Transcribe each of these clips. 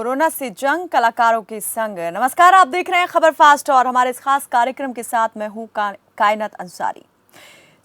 Corona से जंग कलाकारों के संग। नमस्कार, आप देख रहे हैं खबर फास्ट और हमारे इस खास कार्यक्रम के साथ मैं हूं कायनात अंसारी।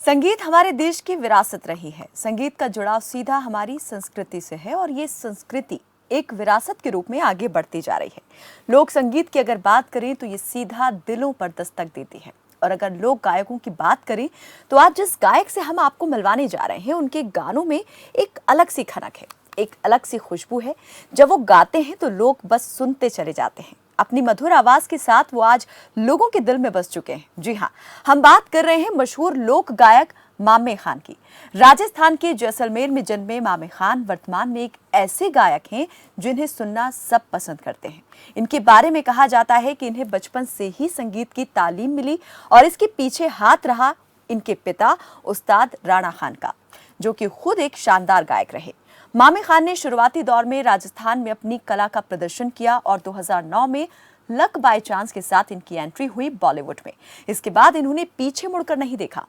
संगीत हमारे देश की विरासत रही है। संगीत का जुड़ाव सीधा हमारी संस्कृति से है और ये संस्कृति एक विरासत के रूप में आगे बढ़ती जा रही है। लोक संगीत की अगर बात करें तो ये सीधा दिलों पर दस्तक देती है। और अगर लोक गायकों की बात करें तो आज जिस गायक से हम आपको मिलवाने जा रहे हैं उनके गानों में एक अलग सी खनक है, एक अलग सी खुशबू है। जब वो गाते हैं तो लोग बस सुनते चले जाते हैं। अपनी मधुर आवाज के साथ वो आज लोगों के दिल में बस चुके हैं। जी हाँ, हम बात कर रहे हैं मशहूर लोक गायक मामे खान की। राजस्थान के जैसलमेर में जन्मे मामे खान वर्तमान में एक ऐसे गायक हैं जिन्हें सुनना सब पसंद करते हैं। इनके बारे में कहा जाता है कि इन्हें बचपन से ही संगीत की तालीम मिली और इसके पीछे हाथ रहा इनके पिता उस्ताद राणा खान का, जो कि खुद एक शानदार गायक रहे। मामे खान ने शुरुआती दौर में राजस्थान में अपनी कला का प्रदर्शन किया और 2009 में लक बाय चांस के साथ इनकी एंट्री हुई बॉलीवुड में। इसके बाद इन्होंने पीछे मुड़कर नहीं देखा।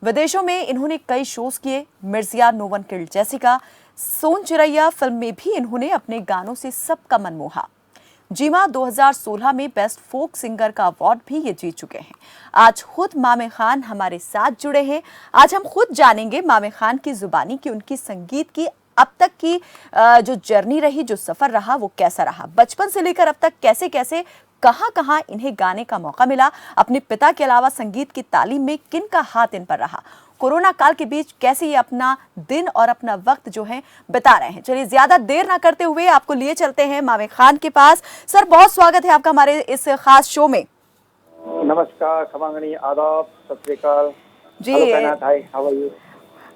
विदेशों में इन्होंने कई शोज किए। Mirzya, no one killed Jessica, Sonchiriya film में भी इन्होंने अपने गानों से सबका मन मोहा। जीमा 2016 में बेस्ट फोक सिंगर का अवार्ड भी ये जीत चुके हैं। आज खुद मामे खान हमारे साथ जुड़े हैं। आज हम खुद जानेंगे मामे खान की जुबानी की उनकी संगीत की अब तक की जो जर्नी रही, जो सफर रहा वो कैसा रहा। बचपन से लेकर अब तक कैसे कैसे कहां इन्हें गाने का मौका मिला। अपने पिता के अलावा संगीत की तालीम में किन का हाथ इन पर रहा। कोरोना काल के बीच कैसे ये अपना दिन और अपना वक्त जो है बिता रहे हैं। चलिए ज्यादा देर ना करते हुए आपको लिए चलते हैं मामे खान के पास। सर, बहुत स्वागत है आपका हमारे इस खास शो में। नमस्कार, खमांगनी, आदाब, सत श्री अकाल जी। How are you?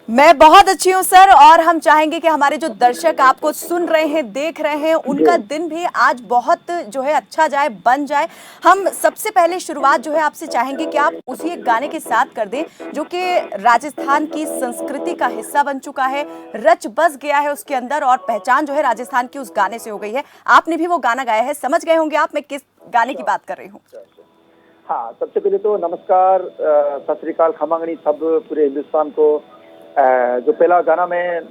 मैं बहुत अच्छी हूँ सर, और हम चाहेंगे कि हमारे जो दर्शक आपको सुन रहे हैं, देख रहे हैं, उनका दिन भी आज बहुत जो है अच्छा जाए, बन जाए। हम सबसे पहले शुरुआत जो है आपसे चाहेंगे कि आप उसी एक गाने के साथ कर दें जो कि राजस्थान की संस्कृति का हिस्सा बन चुका है, रच बस गया है उसके अंदर और पहचान जो है राजस्थान की उस गाने से हो गई है। आपने भी वो गाना गाया है, समझ गए होंगे आप मैं किस गाने की बात कर रही हूँ। हाँ, सबसे पहले तो नमस्कार, सत श्री अकाल, खमांगनी सब पूरे हिंदुस्तान को। जो पहला गाना मैं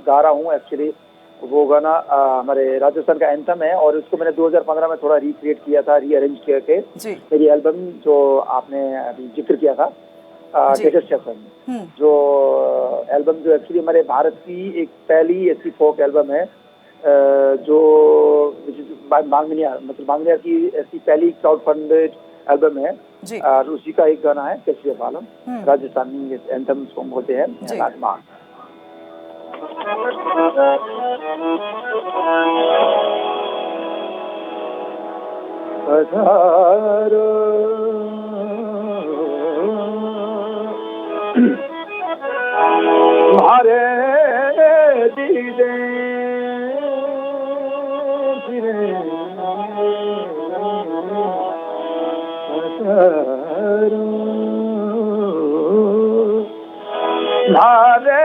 गा रहा हूँ एक्चुअली वो गाना हमारे राजस्थान का एंथम है और उसको मैंने 2015 में थोड़ा रिक्रिएट किया था, रीअरेंज किया के मेरी एल्बम जो आपने अभी जिक्र किया था टेस्ट सेशन, जो एल्बम जो एक्चुअली हमारे भारत की एक पहली ऐसी फोक एल्बम है जो मांगनिया की ऐसी पहली क्राउड फंडेड एल्बम है और उसी का एक गाना है केसरिया बालम, राजस्थानी एंथम सॉन्ग होते हैं राजमार्ग। मारे दीदे नारे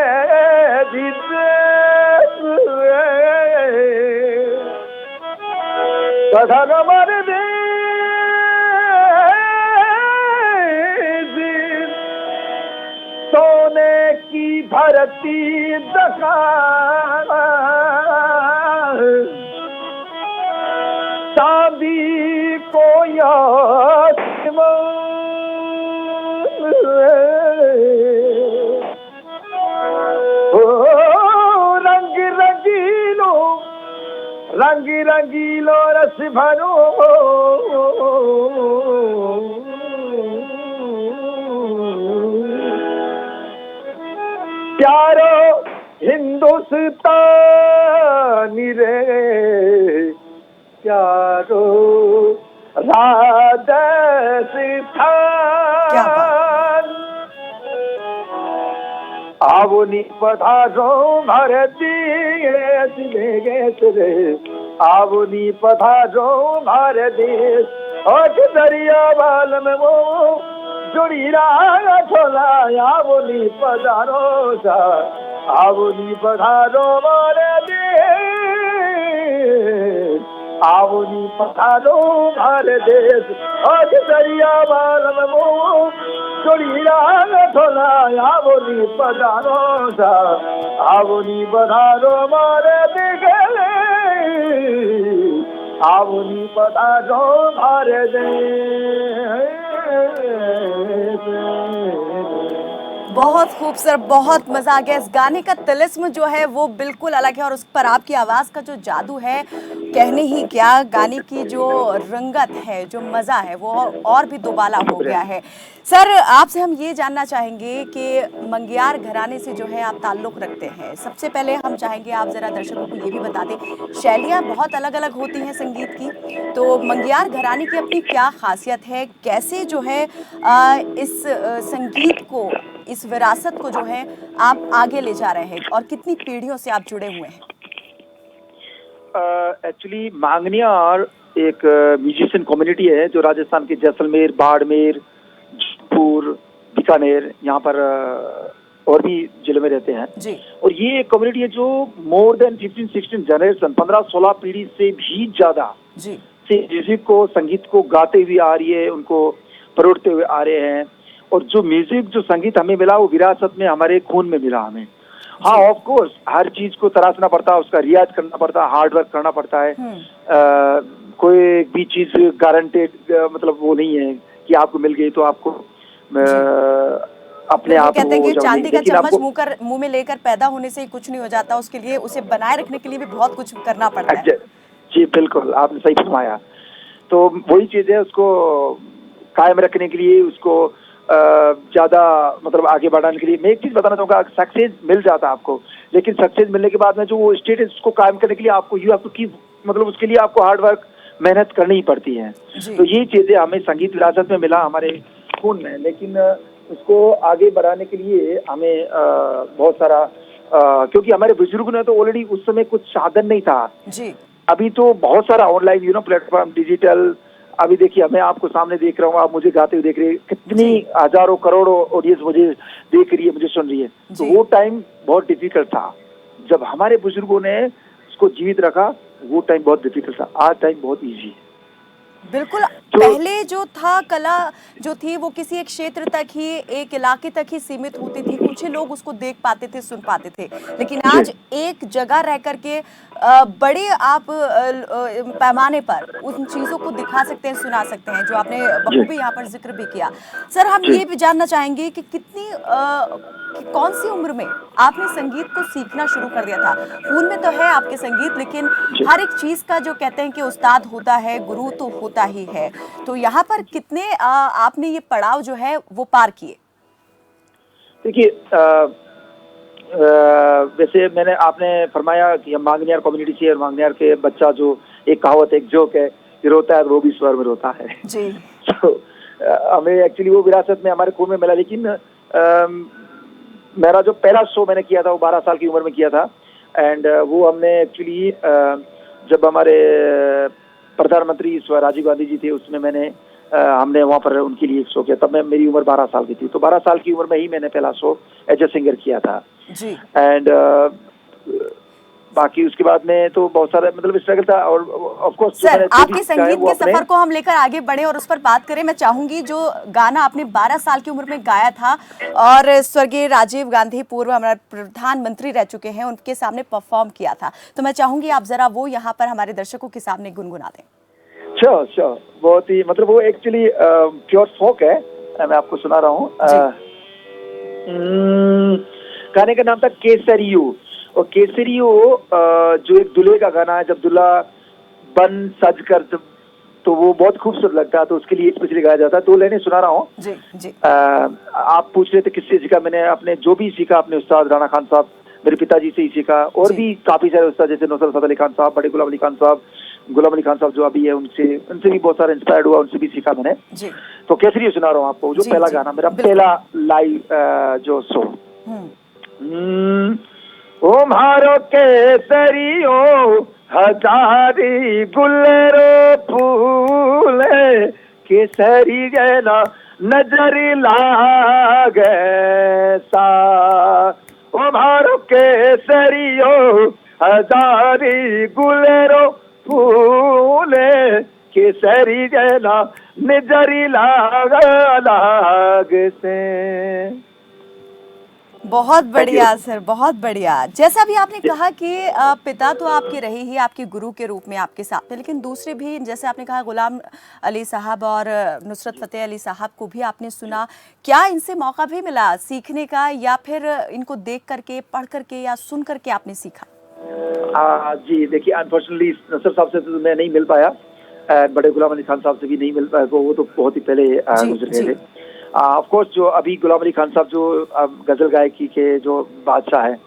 कथन मर दे सोने की धरती दका चांदी को याद रंगी रंगीलो रस भरो प्यारो हिंदुस्तानी रे प्यारो राजस्थान आवनी पधारो भारतीय रे आवनी पधारो भारत देश और दरिया बाल में वो जुड़ी रहा छोला आवनी पधारो सा आवनी पधारो भारत देश आवनी पधारो भारत देश और दरिया बाल में वो जुड़ी रहा छोला आवनी पधारो सा आवनी पधारो भारत देश आवनी पता जो मारे दे। बहुत खूबसूरत, बहुत मजा आ गया। इस गाने का तिलिस्म जो है वो बिल्कुल अलग है और उस पर आपकी आवाज का जो जादू है कहने ही क्या। गाने की जो रंगत है, जो मजा है वो और भी दुबाला हो गया है। सर, आपसे हम ये जानना चाहेंगे कि मंगियार घराने से जो है आप ताल्लुक रखते हैं। सबसे पहले हम चाहेंगे आप जरा दर्शकों को ये भी बता दें, शैलियाँ बहुत अलग अलग होती हैं संगीत की, तो मंगियार घराने की अपनी क्या खासियत है, कैसे जो है इस संगीत को, इस विरासत को जो है आप आगे ले जा रहे हैं और कितनी पीढ़ियों से आप जुड़े हुए हैं? एक्चुअली मांगनियार एक म्यूजिशियन कम्युनिटी है जो राजस्थान के जैसलमेर, बाड़मेर, जोधपुर, बीकानेर, यहाँ पर और भी जिले में रहते हैं जी। और ये एक कम्युनिटी है जो मोर देन 15-16 जनरेशन, 15-16 पीढ़ी से भी ज्यादा जी। से म्यूजिक को, संगीत को गाते हुए आ रही है, उनको परोड़ते हुए आ रहे हैं। और जो म्यूजिक, जो संगीत हमें मिला वो विरासत में, हमारे खून में मिला हमें। हाँ, ऑफ कोर्स हर चीज को तराशना पड़ता है, उसका रियाज करना पड़ता है, हार्ड वर्क करना पड़ता है। कोई भी चीज गारंटेड मतलब वो नहीं है कि आपको मिल गई तो आपको अपने आप कहते हैं कि चांदी का चम्मच मुंह में लेकर पैदा होने से ही कुछ नहीं हो जाता, उसके लिए उसे बनाए रखने के लिए भी बहुत कुछ करना पड़ता है। जी बिल्कुल, आपने सही फरमाया। तो वही चीज है, उसको कायम रखने के लिए, उसको ज्यादा मतलब आगे बढ़ाने के लिए मैं एक चीज बताना चाहूंगा, सक्सेस मिल जाता है आपको, लेकिन सक्सेस मिलने के बाद में जो वो स्टेटस उसको कायम करने के लिए आपको यू हैव टू कीप, मतलब उसके लिए आपको हार्ड वर्क, मेहनत करनी ही पड़ती है। तो ये चीजें हमें संगीत विरासत में मिला, हमारे खून में, लेकिन उसको आगे बढ़ाने के लिए हमें बहुत सारा क्योंकि हमारे बुजुर्गों ने तो ऑलरेडी उस समय कुछ साधन नहीं था जी। अभी तो बहुत सारा ऑनलाइन प्लेटफॉर्म, डिजिटल, अभी देखिए मैं आपको सामने देख रहा हूँ, आप मुझे गाते हुए देख रहे हैं, कितनी हजारों करोड़ों ऑडियंस मुझे देख रही है, मुझे सुन रही है। तो वो टाइम बहुत डिफिकल्ट था, जब हमारे बुजुर्गों ने उसको जीवित रखा, वो टाइम बहुत डिफिकल्ट था। आज टाइम बहुत इजी है। बिल्कुल। पहले जो था, कला जो थी वो किसी एक क्षेत्र तक ही, एक इलाके तक ही सीमित होती थी, कुछ ही लोग उसको देख पाते थे, सुन पाते थे। लेकिन आज एक जगह रह करके बड़े आप पैमाने पर उन चीजों को दिखा सकते हैं, सुना सकते हैं, जो आपने बखूबी यहाँ पर जिक्र भी किया। सर, हम ये भी जानना चाहेंगे कि कितनी कौन सी उम्र में आपने संगीत को सीखना शुरू कर दिया था? खून में तो है आपके संगीत, लेकिन हर एक चीज का जो कहते हैं कि उस्ताद होता है, गुरु तो होता ही है, तो यहाँ पर कितने आपने ये पड़ाव जो है वो पार किए? देखिए, वैसे मैंने, आपने फरमाया कि हम मांगनियार कम्युनिटी से, और मांगनियार के बच्चा, जो एक कहावत, एक जोक है कि रोता है वो भी स्वर में रोता है जी। तो हमें एक्चुअली वो विरासत में, हमारे खून में मिला। लेकिन मेरा जो पहला शो मैंने किया था वो 12 साल की उम्र में किया था, एंड वो हमने एक्चुअली जब हमारे प्रधानमंत्री राजीव गांधी जी थे, उसमें मैंने हमने वहाँ पर उनके लिए एक शो किया। तब मेरी उम्र 12 साल की थी, तो 12 साल की उम्र में ही मैंने पहला शो एज ए सिंगर किया था जी। एंड बाकी उसके बाद में तो बहुत सारा मतलब स्ट्रगल था। और ऑफ कोर्स सर, आपके संगीत के सफर को हम लेकर आगे बढ़े और उस पर बात करें। मैं चाहूंगी जो गाना आपने 12 साल की उम्र में गाया था और स्वर्गीय राजीव गांधी, पूर्व हमारे प्रधानमंत्री रह चुके हैं, उनके सामने परफॉर्म किया था, तो मैं चाहूंगी आप जरा वो यहाँ पर हमारे दर्शकों के सामने गुनगुना दें। श्योर, बहुत ही, मतलब वो एक्चुअली प्योर फोक है, मैं आपको सुना रहा हूँ। गाने का नाम था केसरियो, और केसरियो जो एक दूल्हे का गाना है, जब दूल्हा बन सज कर, तो वो बहुत खूबसूरत लगता है, तो उसके लिए स्पेशली गाया जाता है। तो लेने सुना रहा हूँ जी जी। आप पूछ रहे थे किससे सीखा। मैंने अपने जो भी सीखा, अपने उस्ताद राणा खान साहब, मेरे पिताजी से ही सीखा, और भी काफी सारे उस्ताद जैसे नुसरत अली खान साहब, बड़े गुलाम अली खान साहब, गुलाम अली खान साहब जो अभी है, उनसे भी बहुत सारा इंस्पायर्ड हुआ, उनसे भी सीखा मैंने जी। तो केसरियो सुना रहा हूँ आपको, जो पहला गाना, मेरा पहला लाइव जो शो। ओ मारो केसरियो हजारी गुलेरो फूल, केसरी जैना नजरी लागे सा। ओ मारो केसरियो हजारी गुलेरो फूल, केसरी जैना नजरी लाग से। बहुत बढ़िया सर, बहुत बढ़िया। जैसा भी आपने कहा कि पिता तो आपके रहे ही आपके गुरु के रूप में आपके साथ में, लेकिन दूसरे भी जैसे आपने कहा गुलाम अली साहब और नुसरत फतेह अली साहब को भी आपने सुना, क्या इनसे मौका भी मिला सीखने का, या फिर इनको देख करके, पढ़ करके या सुन करके आपने सीखा? जी देखिए, अनफॉर्चुनेटली नसर साहब से तो मैं नहीं मिल पाया, बड़े गुलाम अली खान साहब से भी नहीं मिल पाया, वो तो बहुत ही पहले गुजर गए थे। ऑफ कोर्स जो अभी गुलाम अली खान साहब जो गजल गायकी के जो बादशाह हैं,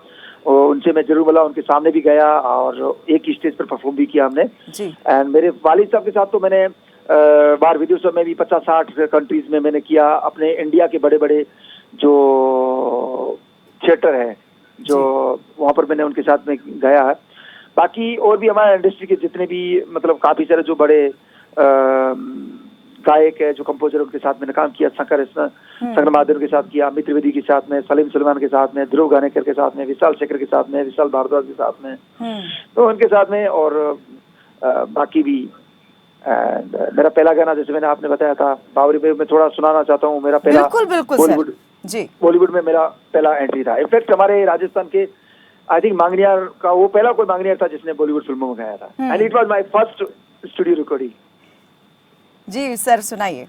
उनसे मैं जरूर मिला, उनके सामने भी गया और एक ही स्टेज पर परफॉर्म भी किया हमने। एंड मेरे वालिद साहब के साथ तो मैंने बाहर विदेशों में भी 50-60 कंट्रीज में मैंने किया। अपने इंडिया के बड़े बड़े जो थिएटर है जो वहाँ पर मैंने उनके साथ में गया है। बाकी और भी हमारे इंडस्ट्री के जितने भी मतलब काफी सारे जो बड़े गायक है, जो कंपोजर, उनके साथ मैंने काम किया। शंकर महादेव के साथ किया, अमित त्रिवेदी के साथ में, सलीम सुलेमान के साथ में, ध्रुव गानेकर के साथ में, विशाल शेखर के साथ में, विशाल भारद्वाज के साथ में, तो उनके साथ में। और बाकी भी मेरा पहला गाना जैसे मैंने आपने बताया था बावरी में, मैं थोड़ा सुनाना चाहता हूँ। मेरा पहला बॉलीवुड में मेरा पहला एंट्री था। इनफैक्ट हमारे राजस्थान के आई थिंक मांगनियार का वो पहला कोई मांगनियार था जिसने बॉलीवुड फिल्मों में गाया था। And it was my first studio recording. जी सर, सुनाइए।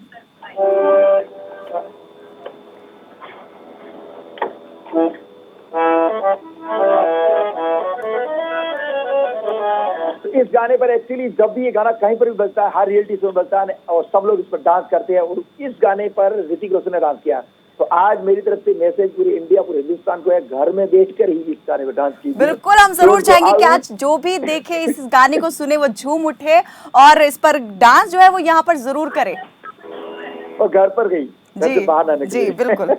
इस गाने पर एक्चुअली जब भी ये गाना कहीं पर भी बजता है, हर रियलिटी शो में बजता है और सब लोग इस पर डांस करते हैं, और इस गाने पर ऋतिक रोशन ने डांस किया। तो आज मेरी तरफ से मैसेज पूरे इंडिया, पूरे हिंदुस्तान को है, घर में बैठकर ही इस गाने पर डांस कीजिए। बिल्कुल, हम जरूर चाहेंगे कि आज जो भी देखे इस गाने को सुने वो झूम उठे और इस पर डांस जो है वो यहाँ पर जरूर करे। और घर पर गई, घर से बाहर ना निकले। जी बिल्कुल।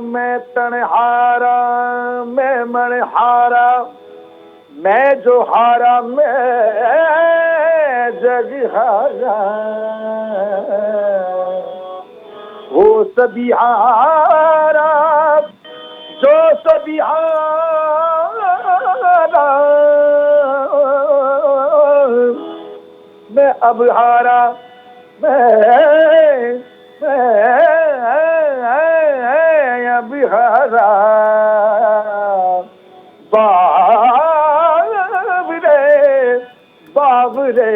मैं तन्हारा, मैं मनहारा, मैं जो हारा, मैं जग हारा, वो सभी हारा जो सभी हारा, मैं अब हारा, मैं अब हारा, बाबरे बाबरे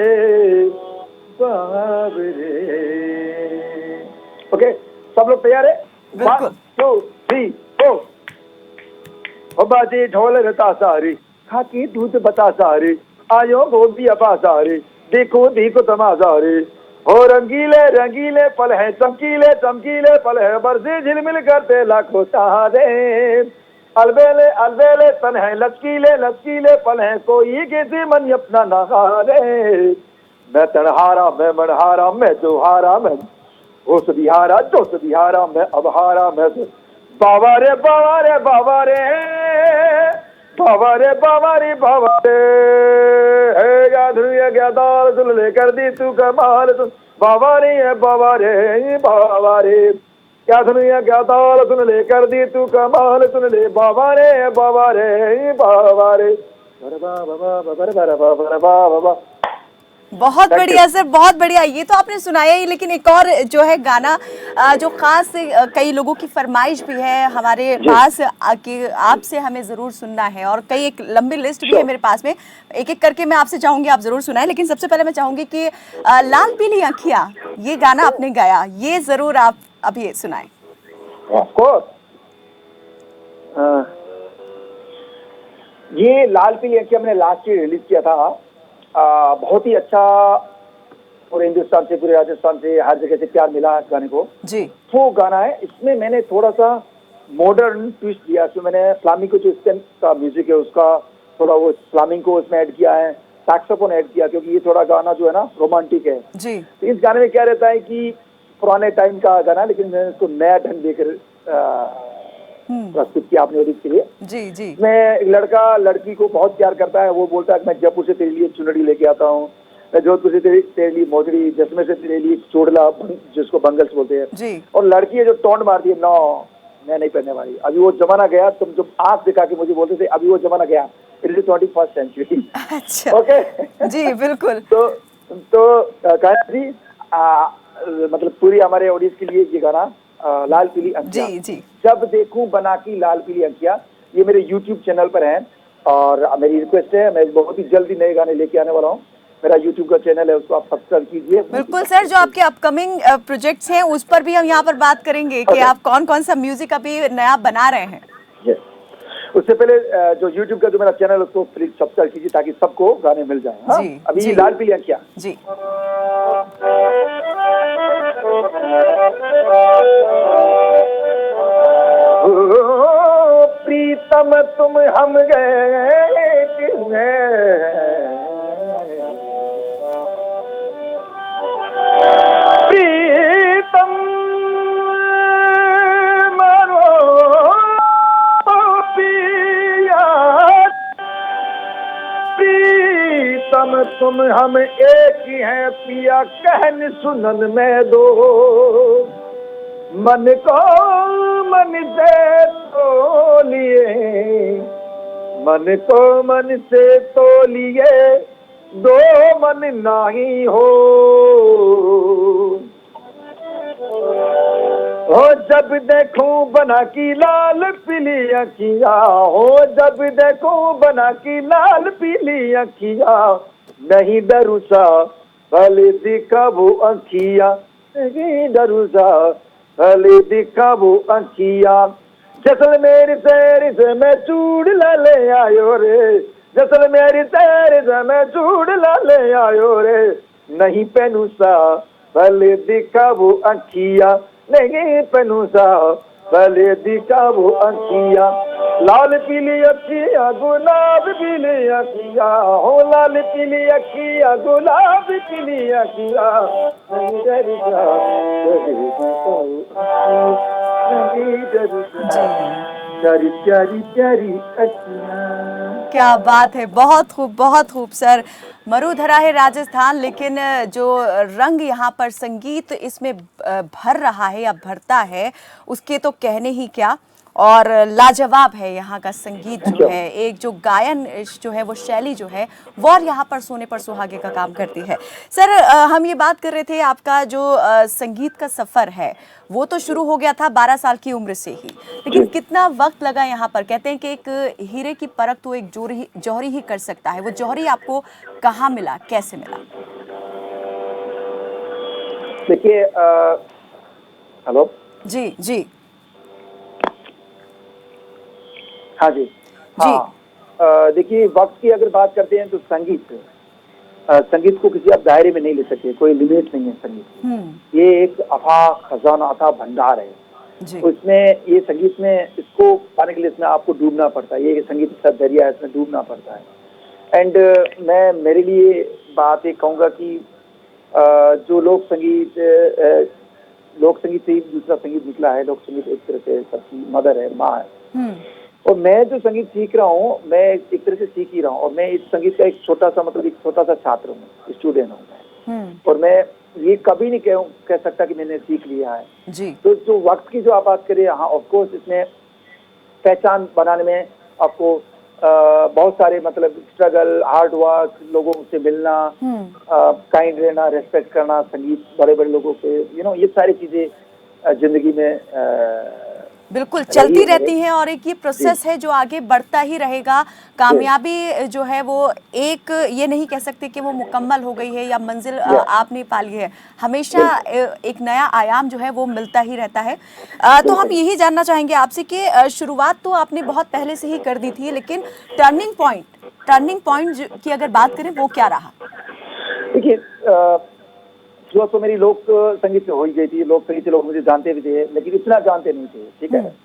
बाबरे। ओके, सब लोग तैयार है? 1 2 3 4। हो बाजे ढोल रता सारी, खाकी दूध बता सारी, आयो गोभी अपा सारी, देखो देखो तमाशा रे। हो रंगीले रंगीले पल है, चमकीले चमकीले पल है, बरसे झिलमिल करते लाखों तारे। अलबेले अलबेले तन है, लचकीले लचकीले पल है, कोई किसी मन अपना ना हारे। मैं तनहारा, मैं मनहारा, मैं जो हारा, मैं हो सभी हारा, जो सभी हारा, मैं अब हारा, मैं बाबा रे बाबा रे बाबा रे, बाबा रे बाबा रे बाबा रे, क्या दाल सुन ले कर दी तू कमाल सुन, बाबा रे बाबा रे बाबा रे, क्या सुनिया क्या दाल सुन ले कर दी तू कमाल सुन ले, बाबा रे बाबा रे बाबा रे। बहुत बढ़िया सर, बहुत बढ़िया। ये तो आपने सुनाया ही, लेकिन एक और जो है गाना जो खास कई लोगों की फरमाइश भी है हमारे पास कि आपसे हमें जरूर सुनना है, और कई एक लंबी लिस्ट भी है मेरे पास में, एक एक करके मैं आपसे चाहूंगी आप जरूर सुनाएं। लेकिन सबसे पहले मैं चाहूंगी कि लाल पीली आँखियां, ये गाना आपने गाया, ये जरूर आप अभी सुनाएं। ऑफ कोर्स, ये लाल पीली आँखियां मैंने लास्ट ईयर रिलीज किया था। बहुत ही अच्छा, पूरे हिंदुस्तान से, पूरे राजस्थान से, हर जगह से प्यार मिला इस गाने को जी। वो गाना है, इसमें मैंने थोड़ा सा मॉडर्न ट्विस्ट दिया। इसमें मैंने फ्लामिंगो जो स्टेम का म्यूजिक है उसका थोड़ा वो फ्लामिंगो उसमें ऐड किया है, सैक्सोफोन ऐड किया, क्योंकि ये थोड़ा गाना जो है ना रोमांटिक है जी। तो इस गाने में क्या रहता है कि पुराने टाइम का गाना, लेकिन मैंने इसको नया ढंग देकर प्रस्तुत किया आपने ऑडियंस के लिए जी जी। मैं एक लड़का लड़की को बहुत प्यार करता है, वो बोलता है कि मैं जयपुर से तेरे लिए चुनरी लेके आता हूँ, मैं जोधपुर से तेरे लिए मोजड़ी, जैसलमेर से तेरे लिए चोड़ला जिसको बंगल्स बोलते हैं जी। और लड़की है जो टोंड मारती है, नो मैं नहीं पहनने वाली, अभी वो जमाना गया। तुम जब आंख दिखा के मुझे बोलते थे अभी वो जमाना गया, इट इज 21st सेंचुरी। अच्छा। ओके जी बिल्कुल। तो कायनात जी, मतलब पूरी हमारे ऑडियंस के लिए ये गाना लाल पीली अंकिया, जी जी जब देखूं बना की लाल पीली अंकिया, ये मेरे यूट्यूब चैनल पर है। और मेरी रिक्वेस्ट है, मैं बहुत ही जल्दी नए गाने लेके आने वाला हूँ। मेरा यूट्यूब का चैनल है, उसको आप सब्सक्राइब कीजिए। बिल्कुल सर, जो आपके अपकमिंग प्रोजेक्ट्स हैं उस पर भी हम यहाँ पर बात करेंगे कि आप कौन कौन सा म्यूजिक अभी नया बना रहे हैं। Yes. उससे पहले जो यूट्यूब का जो मेरा चैनल है उसको प्लीज सब्सक्राइब कीजिए ताकि सबको गाने मिल जाए। हाँ? जी अभी जी लाल पीली अंकिया। जी। प्रीतम तुम हम गए, प्रीतम मारो पिया, प्रीतम तुम हम एक ही हैं पिया, कहन सुनन में दो, मन को मन से तो लिए, मन को मन से तो लिए, दो मन नाही हो जब देखूं बना की लाल पीली अखिया, हो जब देखूं बना की लाल पीली अखिया, नहीं डरू सा भले दिखाबू अखिया, नहीं डरू सा भले दिखाबू अखिया, जैसलमेर शहर से मैं चूड़ ला ले आयो रे, जैसलमेर शहर से मैं चूड़ ला ले आयो रे, नहीं पहनू सा भले दिखाबू अखिया, नहीं पहनू सा भले दिखाबू अखिया, लाल पीली अखिया गुलाब पीली अखिया, हो लाल पीली अखिया गुलाब पीली अखिया, नहीं डरू सा भले दिखाबू नहीं डरू सा प्यारी प्यारी प्यारी अखियां। क्या बात है, बहुत खूब सर। मरुधरा है राजस्थान, लेकिन जो रंग यहाँ पर संगीत इसमें भर रहा है या भरता है उसके तो कहने ही क्या। और लाजवाब है यहाँ का संगीत जो है, एक जो गायन जो है वो शैली जो है वो और यहाँ पर सोने पर सुहागे का काम करती है। सर हम ये बात कर रहे थे आपका जो संगीत का सफ़र है वो तो शुरू हो गया था 12 साल की उम्र से ही, लेकिन कितना वक्त लगा यहाँ पर? कहते हैं कि एक हीरे की परख तो एक जौहरी ही कर सकता है। वो जौहरी आपको कहाँ मिला, कैसे मिला? देखिए हेलो जी जी हाँ जी हाँ देखिए, वक्त की अगर बात करते हैं तो संगीत को किसी आप दायरे में नहीं ले सकते, कोई लिमिट नहीं है संगीत। ये एक अथाह खजाना, अथाह भंडार है। तो इसमें ये संगीत में इसको पाने के लिए इसमें आपको डूबना पड़ता है, ये संगीत का दरिया है, इसमें डूबना पड़ता है। एंड मैं मेरे लिए बात ये कहूँगा कि जो लोक संगीत से ही दूसरा संगीत निकला है। लोक संगीत एक तरह से सबकी मदर है, माँ है। और मैं जो संगीत सीख रहा हूँ, मैं एक तरह से सीख ही रहा हूँ, और मैं इस संगीत का एक छोटा सा छात्र हूँ, स्टूडेंट हूँ मैं। और मैं ये कभी नहीं कह सकता कि मैंने सीख लिया है जी। तो जो वक्त की जो आप बात करें, हाँ ऑफ कोर्स इसमें पहचान बनाने में आपको बहुत सारे मतलब स्ट्रगल, हार्ड वर्क, लोगों से मिलना, काइंड रहना, रेस्पेक्ट करना, संगीत बड़े बड़े लोगों से, ये सारी चीजें जिंदगी में बिल्कुल चलती रहती हैं, और एक ये प्रोसेस है जो आगे बढ़ता ही रहेगा। कामयाबी जो है वो एक ये नहीं कह सकते कि वो मुकम्मल हो गई है या मंजिल आपने पा ली है, हमेशा एक नया आयाम जो है वो मिलता ही रहता है। तो हम यही जानना चाहेंगे आपसे कि शुरुआत तो आपने बहुत पहले से ही कर दी थी, लेकिन टर्निंग पॉइंट की अगर बात करें वो क्या रहा? देखिए शुरुआत तो मेरी लोक संगीत में हो ही गई थी। लोक संगीत लोग मुझे जानते भी थे, लेकिन इतना जानते नहीं थे। ठीक है,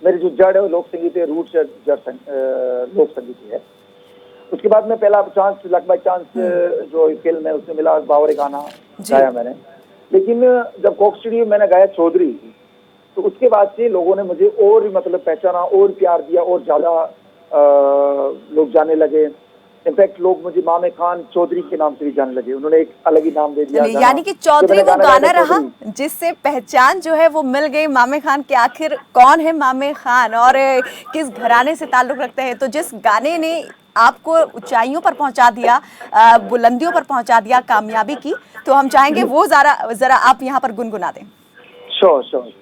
मेरी जो जड़ है वो लोक संगीत है, रूट लोक संगीत है। उसके बाद में पहला चांस, लक बाय चांस जो फिल्म है उसमें मिला, बावरे गाना गाया मैंने। लेकिन जब कोक स्टूडियो मैंने गाया चौधरी, तो उसके बाद से लोगों ने मुझे और मतलब पहचाना और प्यार दिया और ज्यादा लोग जाने लगे। इनफैक्ट लोग मुझे मामे खान चौधरी के नाम से भी जाने लगे, उन्होंने एक अलग ही नाम दे दिया। चलिए, यानी कि चौधरी वो गाना रहा जिससे पहचान जो है वो मिल गई मामे खान के। आखिर कौन है मामे खान और किस घराने से ताल्लुक रखते हैं। तो जिस गाने ने आपको ऊंचाइयों पर पहुंचा दिया, बुलंदियों पर पहुंचा दिया कामयाबी की, तो हम चाहेंगे वो जरा आप यहाँ पर गुनगुना दें। Sure sure.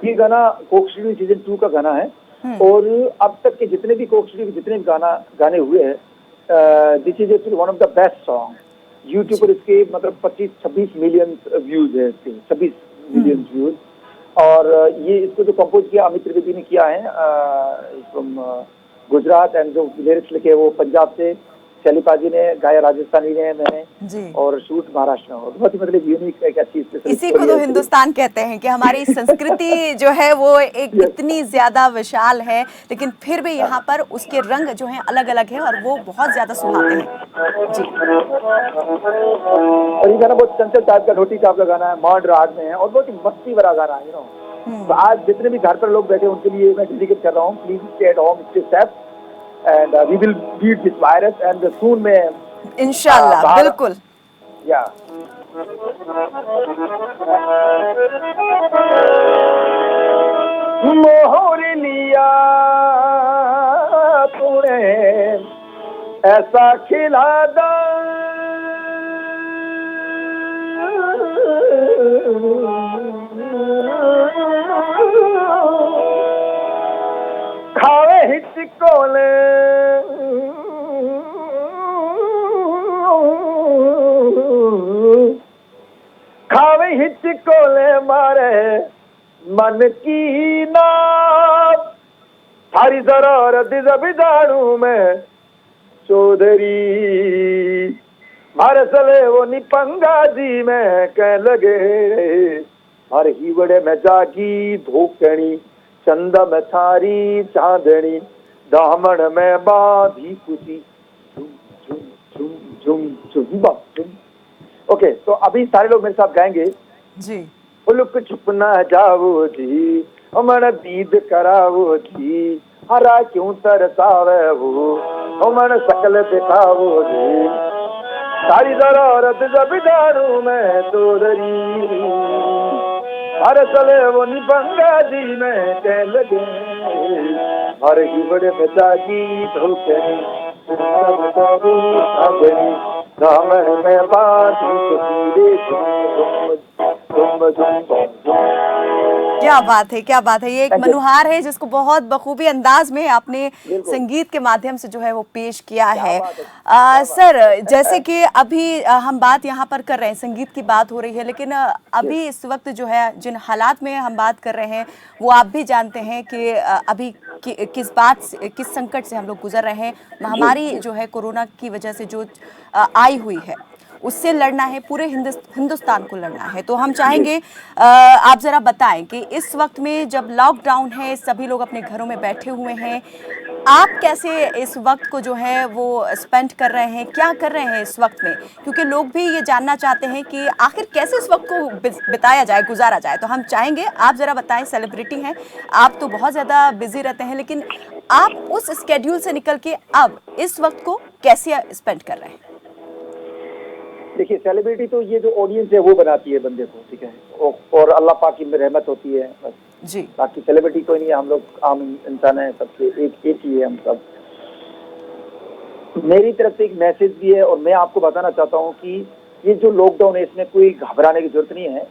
ये गाना कोक स्टूडियो सीजन 2 का गाना है और अब तक के जितने भी कोक स्टूडियो के जितने भी गाने हुए हैं, this is actually one of the best song. YouTube पर इसके मतलब 25-26 मिलियन व्यूज है, इसके 26 मिलियन व्यूज। और ये इसको जो कंपोज किया अमित त्रिवेदी ने किया है फ्रॉम गुजरात, एंड जो लिरिक्स लिखे वो पंजाब से शैलिपा जी ने गाया, राजस्थानी ने मैंने जी, और शूट महाराष्ट्र में। बहुत ही मतलब यूनिक एक अच्छी, इसी को तो हिंदुस्तान कहते हैं कि हमारी संस्कृति जो है वो एक इतनी ज्यादा विशाल है, लेकिन फिर भी यहाँ पर उसके रंग जो हैं अलग अलग हैं और वो बहुत ज्यादा सुहाते हैं जी। और ये गाना बहुत चंचल टाइप का, ढोटी टाइप का गाना है, मॉड राग में है और बहुत ही मस्ती भरा गाना है, तो आज जितने भी घर पर लोग बैठे उनके लिए मैं डेडिकेट कर रहा हूँ। Please stay at home, stay safe, and we will beat this virus and soon में इंशाल्लाह। बिल्कुल या मोहर लिया तूने ऐसा खिला दा, खावे हिचकोले खावे हिचकोले मारे मन की नाप, थारी जरूरत जब जानू मैं चौधरी, मारे सले वो निपंगा जी में कह लगे, हर ही बड़े में जागी धोकनी, चंदा में थारी चांदनी, दामन में बांधी खुशी, झुम झुम झुम झुम झुम झुम। ओके, तो अभी सारे लोग मेरे साथ गाएंगे जी। उलुक छुप ना जाओ जी, मन दीद कराओ जी, हरा क्यों तरसावे वो, मन सकल दिखाओ जी, सारी जरूरत जब जानू मैं चौधरी, हर सले वो निपंगा जी में कह लगे, हर ही बड़े बचागी धोखे दामन में बांधी क्या बात है, क्या बात है। ये एक मनुहार है जिसको बहुत बखूबी अंदाज में आपने संगीत के माध्यम से जो है वो पेश किया है। सर, जैसे कि अभी हम बात यहाँ पर कर रहे हैं, संगीत की बात हो रही है, लेकिन अभी इस वक्त जो है जिन हालात में हम बात कर रहे हैं वो आप भी जानते हैं कि अभी किस संकट से हम लोग गुजर रहे हैं। महामारी जो है कोरोना की वजह से जो आई हुई है उससे लड़ना है, पूरे हिंदुस्तान को लड़ना है। तो हम चाहेंगे आप जरा बताएं कि इस वक्त में जब लॉकडाउन है, सभी लोग अपने घरों में बैठे हुए हैं, आप कैसे इस वक्त को जो है वो स्पेंड कर रहे हैं, क्या कर रहे हैं इस वक्त में, क्योंकि लोग भी ये जानना चाहते हैं कि आखिर कैसे इस वक्त को बिताया जाए, गुजारा जाए। तो हम चाहेंगे आप जरा बताएं, सेलिब्रिटी हैं आप, तो बहुत ज़्यादा बिजी रहते हैं, लेकिन आप उस स्केड्यूल से निकल के अब इस वक्त को कैसे स्पेंड कर रहे हैं? देखिए, सेलिब्रिटी तो ये जो ऑडियंस है वो बनाती है बंदे को, ठीक है, और अल्लाह पाक की रहमत होती है बस जी। बाकी सेलिब्रिटी कोई नहीं है, हम लोग आम इंसान है, सबसे एक ही है हम सब। मेरी तरफ से एक मैसेज भी है और मैं आपको बताना चाहता हूँ कि ये जो लॉकडाउन है इसमें कोई घबराने की जरूरत नहीं है।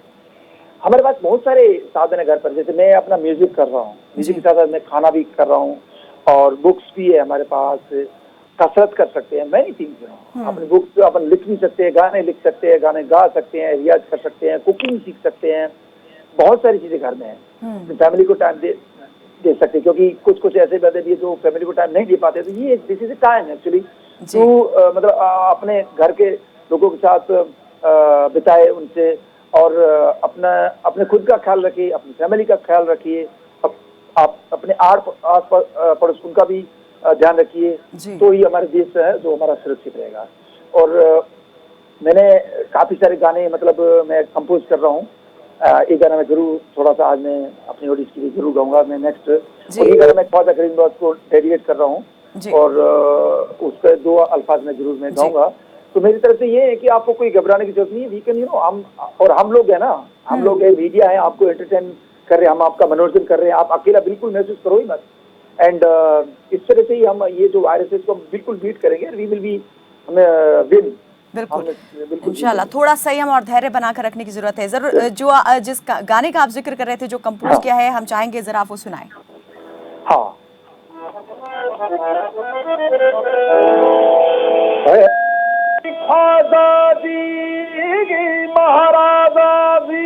हमारे पास बहुत सारे साधन है घर पर, जैसे मैं अपना म्यूजिक कर रहा हूँ, म्यूजिक के साथ साथ मैं खाना भी कर रहा हूँ, और बुक्स भी है हमारे पास, कसरत कर सकते हैं, मैनी थिंग्स हैं। अपने बुक्स अपन लिख भी सकते हैं, गाने लिख सकते हैं, गाने गा सकते हैं, रियाज कर सकते हैं, कुकिंग सीख सकते हैं, बहुत सारी चीजें घर में हैं। फैमिली को टाइम दे सकते हैं, क्योंकि कुछ ऐसे बंदे भी जो फैमिली को टाइम नहीं दे पाते, तो ये दिस इज टाइम एक्चुअली तो मतलब अपने घर के लोगों के साथ बिताए उनसे, और अपने खुद का ख्याल रखिए, अपनी फैमिली का ख्याल रखिए, आप अपने आस पड़ोस उनका भी ध्यान रखिए, तो ही हमारे देश है जो हमारा सुरक्षित रहेगा। और मैंने काफी सारे गाने मतलब मैं कंपोज कर रहा हूँ, एक गाना मैं जरूर थोड़ा सा आज मैं अपनी ऑडियंस के लिए जरूर गाऊंगा मैं नेक्स्ट। जी। और ये गाना मैं ख्वाजा करीम नवाज को डेडिकेट कर रहा हूँ जी। और उसके 2 अल्फाज में जरूर मैं जी। गाऊंगा। तो मेरी तरफ से ये है कि आपको कोई घबराने की जरूरत नहीं है। वी कैन हम लोग है ना, हम लोग मीडिया है, आपको एंटरटेन कर रहे हैं, हम आपका मनोरंजन कर रहे हैं, आप अकेला बिल्कुल महसूस करो ही मत। एंड इस तरह से ही हम ये जो वायरस है इसको हम बिल्कुल बीट करेंगे। We will be win. बिल्कुल इंशाल्लाह। थोड़ा संयम और धैर्य बनाकर रखने की जरूरत है। जरूर जो जिस गाने का आप जिक्र कर रहे थे जो कंपोज किया है, हम चाहेंगे जरा आप वो सुनाएं। हाँ, ख्वाजा जी महाराजा जी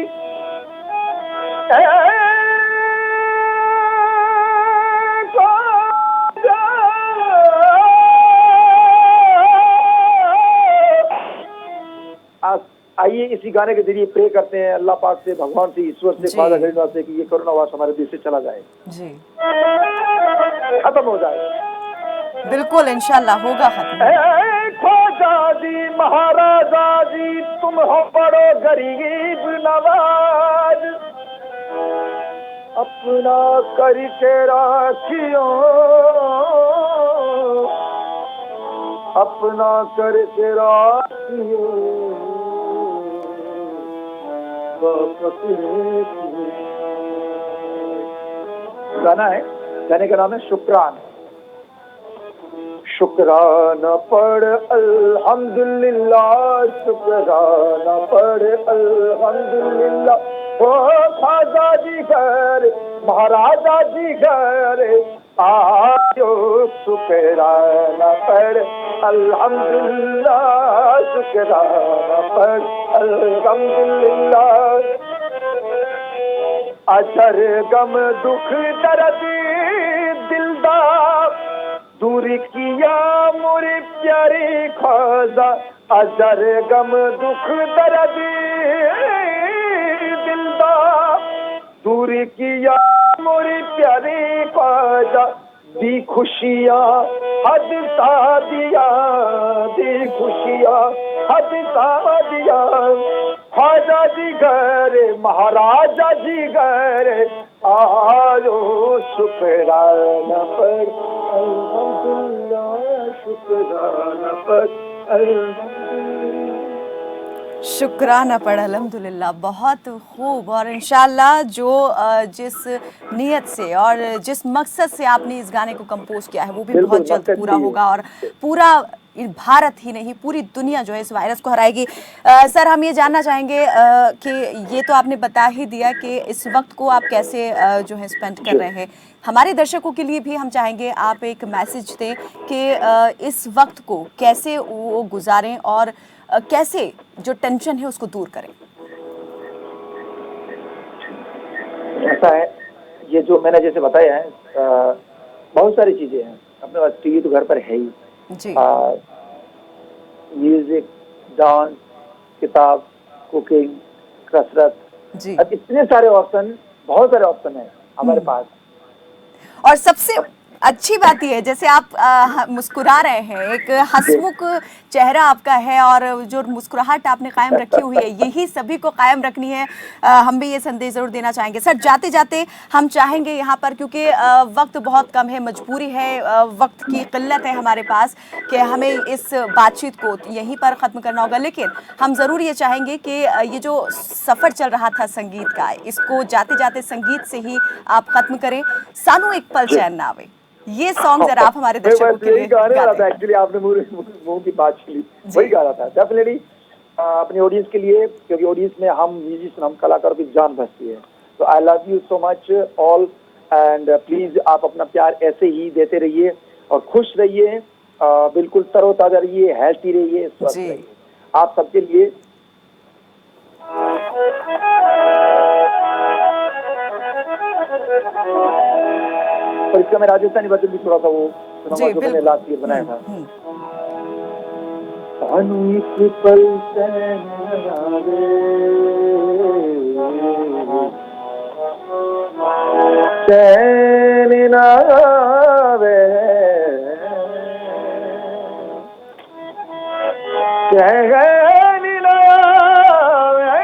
आइए इसी गाने के जरिए प्रे करते हैं अल्लाह पाक से, भगवान से, ईश्वर से, ख्वाजा करीम नवाज से कि ये कोरोना वायरस हमारे देश से चला जाए जी, खत्म हो जाए। बिल्कुल इंशाल्लाह होगा खत्म। ख्वाजा जी महाराजा जी तुम हो बड़ो गरीब नवाज, अपना करके राखियो, अपना करके राखियो, गाना है, गाने का नाम है शुक्रान। शुक्राना पढ़ अल्हम्दुलिल्लाह, शुक्राना पढ़ अल्हम्दुलिल्लाह। ओ ख्वाजा जी घर महाराजा जी घर आयो, शुक्राना पढ़ अल्हम्दुलिल्लाह, शुक्राना पढ़ अल्हम्दुलिल्लाह। अजर गम दुख दर्द दिलदार दूरी किया मोरे प्यारे ख्वाजा, अजर गम दुख दर्द दिलदार दूरी किया मोरे प्यारे ख्वाजा। दी खुशियाँ हद सा दिया, दी खुशियाँ हद सा दिया। ख्वाजा जी घर महाराजा जी घर आयो, शुक्राना पर अल्हम्दुलिल्लाह, शुक्राना पर अल्हम्दुलिल्लाह। शुक्राना पढ़ अल्हम्दुलिल्लाह। बहुत खूब। और इंशाल्लाह जो जिस नीयत से और जिस मकसद से आपने इस गाने को कंपोज किया है वो भी बहुत जल्द पूरा होगा और पूरा भारत ही नहीं पूरी दुनिया जो है इस वायरस को हराएगी। सर हम ये जानना चाहेंगे कि ये तो आपने बता ही दिया कि इस वक्त को आप कैसे जो है स्पेंड कर रहे हैं। हमारे दर्शकों के लिए भी हम चाहेंगे आप एक मैसेज दें कि इस वक्त को कैसे वो गुजारें और कैसे जो टेंशन है उसको दूर करें। ऐसा है, ये जो मैंने जैसे बताया है बहुत सारी चीजें हैं अपने पास। टीवी तो घर पर है ही जी, म्यूजिक, डांस, किताब, कुकिंग, कसरत जी, अब इतने सारे ऑप्शन, बहुत सारे ऑप्शन है हमारे पास। और सबसे अच्छी बात यह है जैसे आप मुस्कुरा रहे हैं, एक हंसमुख चेहरा आपका है और जो मुस्कुराहट आपने कायम रखी हुई है यही सभी को कायम रखनी है। हम भी ये संदेश जरूर देना चाहेंगे। सर जाते जाते हम चाहेंगे यहाँ पर क्योंकि वक्त बहुत कम है, मजबूरी है, वक्त की किल्लत है हमारे पास कि हमें इस बातचीत को यहीं पर ख़त्म करना होगा, लेकिन हम ज़रूर ये चाहेंगे कि ये जो सफ़र चल रहा था संगीत का इसको जाते जाते संगीत से ही आप ख़त्म करें। सानू एक पल चैन ना आवे, ये सॉन्ग जरा आप हमारे दर्शकों के लिए गा दें। एक्चुअली आपने मुंह की बात छीनी, वही गा रहा था डेफिनेटली अपनी ऑडियंस के लिए, क्योंकि ऑडियंस में हम म्यूजिशियन, हम कलाकारों की जान बसती है। तो I love you so much all and please आप अपना प्यार ऐसे ही देते रहिए और खुश रहिए, बिल्कुल तरोताजा रहिए, हेल्थी रहिए, स्वस्थ रहिए। आप सबके लिए और इसका मैं राजस्थानी वर्जन भी थोड़ा सा वो सुनाऊंगा जो मैंने लास्ट ईयर बनाया था। एक पल चैन ना आवे, चैन ना आवे,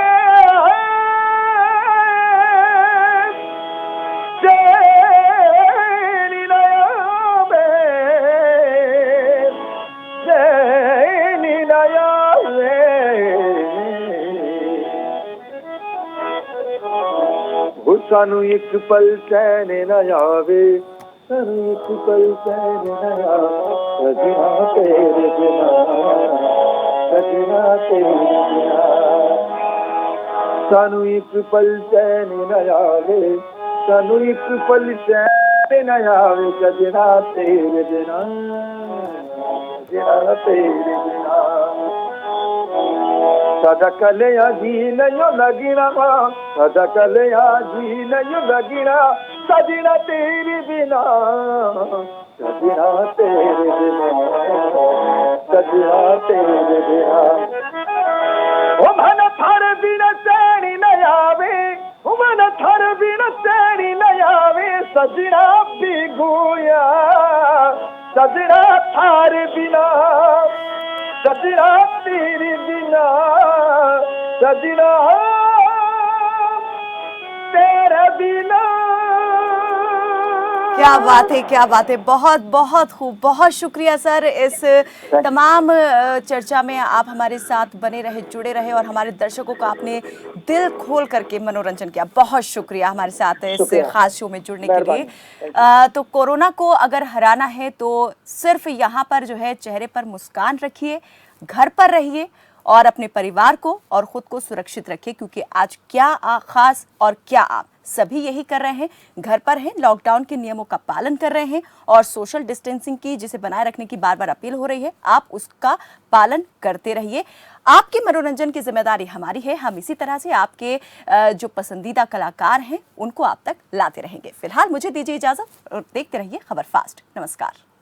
सानू एक पल चैन न आवे, सानू एक पल चैन न आवे, सजना तेरे बिना, सजना तेरे बिना। सानू एक पल चैन न आवे, सानू एक पल चैन न आवे, सजना तेरे बिना, सजना तेरे बिना। सादा कलिया जी नहीं लगना, सादा कलिया जी नहीं लगना, सजना तेरे बिना, सजना तेरे बिना, सजना तेरे बिना। ओ मन थर बिना चैन न आवे, ओ मन थर बिना चैन न आवे, सजना भी गोया, सजना थार बिना, सजना तेरे बिना, सजना तेरे बिना। क्या बात है, क्या बात है, बहुत बहुत खूब, बहुत शुक्रिया सर। इस तमाम चर्चा में आप हमारे साथ बने रहे, जुड़े रहे और हमारे दर्शकों का आपने दिल खोल करके मनोरंजन किया। बहुत शुक्रिया हमारे साथ इस शुक्रिया। खास शो में जुड़ने के लिए। मेहरबानी। तो कोरोना को अगर हराना है तो सिर्फ यहाँ पर जो है चेहरे पर मुस्कान रखिए, घर पर रहिए और अपने परिवार को और खुद को सुरक्षित रखिए, क्योंकि आज क्या खास और क्या आप सभी यही कर रहे हैं, घर पर हैं, लॉकडाउन के नियमों का पालन कर रहे हैं और सोशल डिस्टेंसिंग की जिसे बनाए रखने की बार बार अपील हो रही है, आप उसका पालन करते रहिए। आपके मनोरंजन की जिम्मेदारी हमारी है, हम इसी तरह से आपके जो पसंदीदा कलाकार हैं उनको आप तक लाते रहेंगे। फिलहाल मुझे दीजिए इजाजत और देखते रहिए खबर फास्ट। नमस्कार।